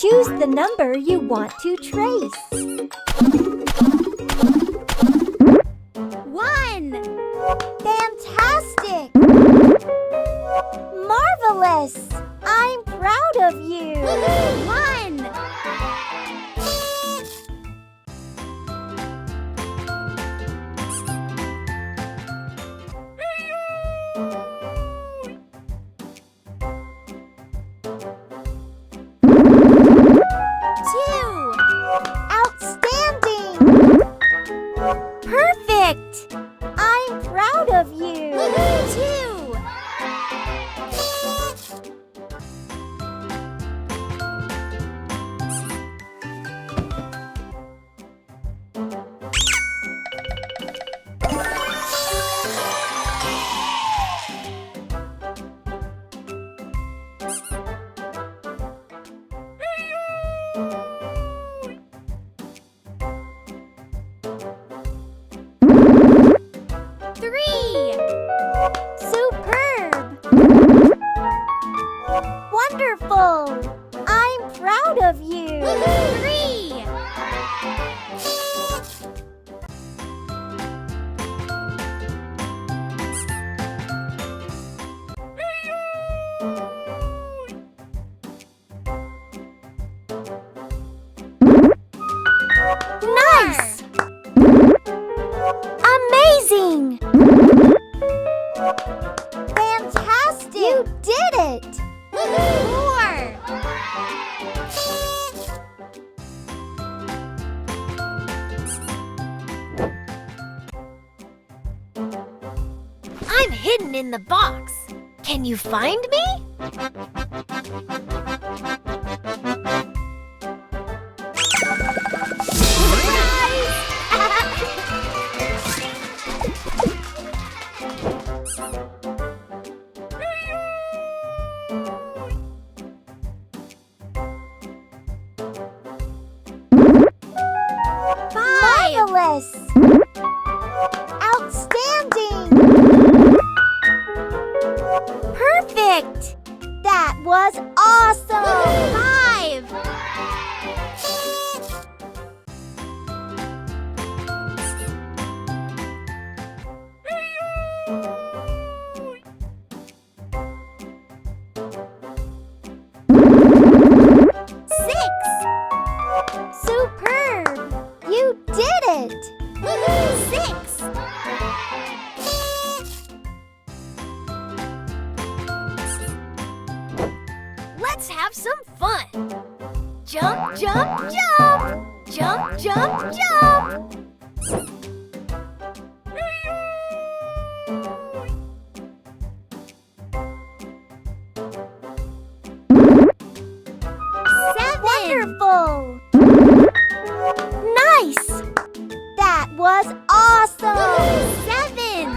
Choose the number you want to trace. 1. Fantastic! Marvelous! I'm proud of you! 1. 2. Outstanding! Perfect! I'm proud of you! 2. 3. Superb! Wonderful! I'm proud of you! 3. 'Nice! Amazing! Fantastic! You did it! 4. 'I'm hidden in the box. Can you find me? Marvelous! Outstanding! Perfect! That was awesome! 5. 6. Superb! You did it! 6. 'Let's have some fun! Jump, jump, jump! Jump, jump, jump! 7. Wonderful! Nice! That was awesome! 7.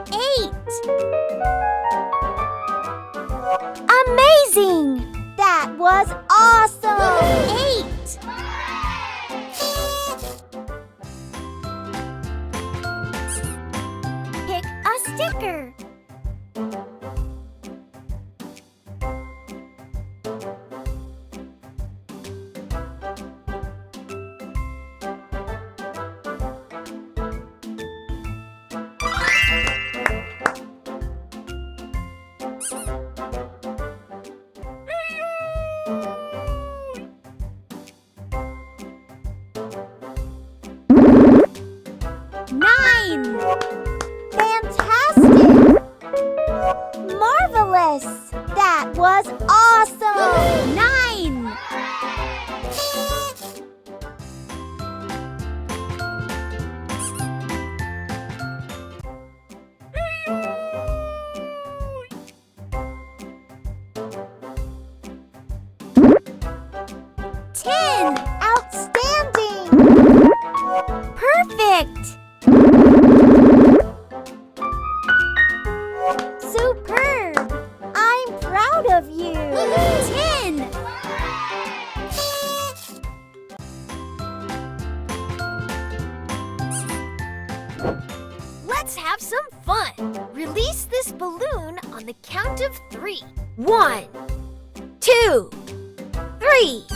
8. Amazing! That was awesome! 8. 'Pick a sticker. 9. Fantastic! Marvelous! That was awesome! 9. 10. Outstanding! Perfect! Superb! I'm proud of you! 10. have some fun. Release this balloon on the count of 3. 1, 2, 3.